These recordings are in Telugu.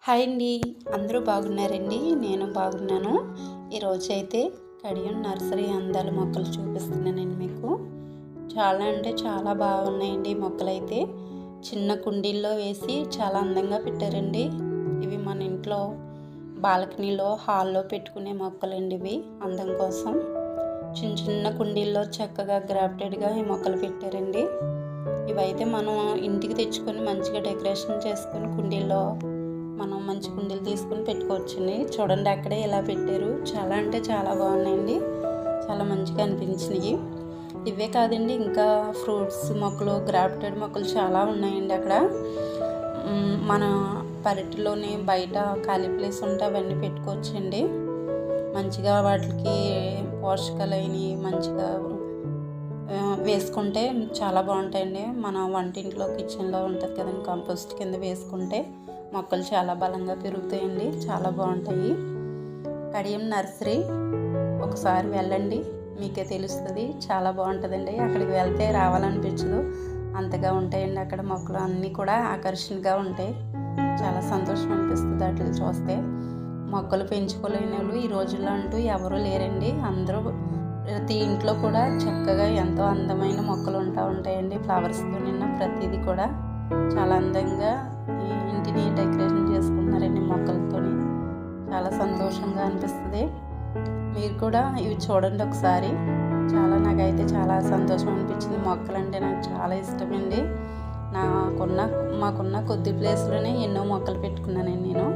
హాయ్ అండి. అందరూ బాగున్నారండి? నేను బాగున్నాను. ఈరోజైతే కడియం నర్సరీ అందాల మొక్కలు చూపిస్తున్నానండి మీకు. చాలా అంటే చాలా బాగున్నాయండి ఈ మొక్కలైతే. చిన్న కుండీల్లో వేసి చాలా అందంగా పెట్టారండి. ఇవి మన ఇంట్లో బాల్కనీలో, హాల్లో పెట్టుకునే మొక్కలండి ఇవి అందం కోసం. చిన్న చిన్న కుండీల్లో చక్కగా గ్రాఫ్టెడ్గా ఈ మొక్కలు పెట్టారండి. ఇవైతే మనం ఇంటికి తెచ్చుకొని మంచిగా డెకరేషన్ చేసుకొని కుండీల్లో మనం మంచి కుండీలు తీసుకుని పెట్టుకోవచ్చండి. చూడండి అక్కడే ఇలా పెట్టారు. చాలా అంటే చాలా బాగున్నాయండి. చాలా మంచిగా అనిపించినాయి. ఇవే కాదండి, ఇంకా ఫ్రూట్స్ మొక్కలు, గ్రాఫ్టెడ్ మొక్కలు చాలా ఉన్నాయండి అక్కడ. మన పెరటిలోని బయట ఖాళీ ప్లేస్ ఉంటే అవన్నీ పెట్టుకోవచ్చండి. మంచిగా వాటికి పోషకాలైనవి మంచిగా వేసుకుంటే చాలా బాగుంటాయండి. మన వంటింట్లో కిచెన్లో ఉంటుంది కదండి, కంపోస్ట్ కింద వేసుకుంటే మొక్కలు చాలా బలంగా పెరుగుతాయండి. చాలా బాగుంటాయి. కడియం నర్సరీ ఒకసారి వెళ్ళండి, మీకే తెలుస్తుంది. చాలా బాగుంటుందండి. అక్కడికి వెళ్తే రావాలనిపించదు, అంతగా ఉంటాయండి అక్కడ మొక్కలు అన్నీ కూడా ఆకర్షణగా ఉంటాయి. చాలా సంతోషం అనిపిస్తుంది వాటిని చూస్తే. మొక్కలు పెంచుకోలేని వాళ్ళు ఈ రోజుల్లో అంటూ ఎవరూ లేరండి. అందరూ ప్రతి ఇంట్లో కూడా చక్కగా ఎంతో అందమైన మొక్కలు ఉంటాయండి. ఫ్లవర్స్తో నిన్న ప్రతిదీ కూడా చాలా అందంగా ఈ ఇంటిని డెకరేషన్ చేసుకుంటున్నారండి మొక్కలతో. చాలా సంతోషంగా అనిపిస్తుంది. మీరు కూడా ఇవి చూడండి ఒకసారి. నాకైతే చాలా సంతోషం అనిపించింది. మొక్కలు అంటే నాకు చాలా ఇష్టమండి. మాకున్న కొద్ది ప్లేస్లోనే ఎన్నో మొక్కలు పెట్టుకున్నానండి నేను.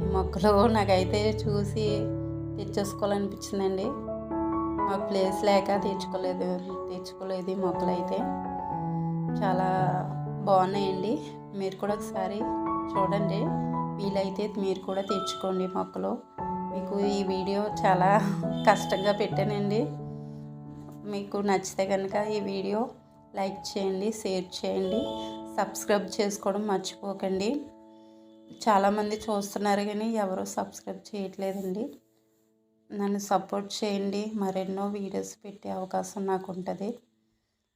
ఈ మొక్కలు నాకైతే చూసి తెచ్చేసుకోవాలనిపించిందండి. మాకు ప్లేస్ లేక తెచ్చుకోలేదు ఈ మొక్కలు అయితే. చాలా బాగున్నాయండి. మీరు కూడా ఒకసారి చూడండి, వీలైతే మీరు కూడా తెచ్చుకోండి మొక్కలు. మీకు ఈ వీడియో చాలా కష్టంగా పెట్టానండి. మీకు నచ్చితే కనుక ఈ వీడియో లైక్ చేయండి, షేర్ చేయండి, సబ్స్క్రైబ్ చేసుకోవడం మర్చిపోకండి. చాలామంది చూస్తున్నారు కానీ ఎవరు సబ్స్క్రైబ్ చేయట్లేదండి. నన్ను సపోర్ట్ చేయండి. మరెన్నో వీడియోస్ పెట్టే అవకాశం నాకు ఉంటుంది.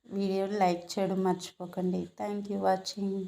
వీడియోని లైక్ చేయడం మర్చిపోకండి. Thank you watching.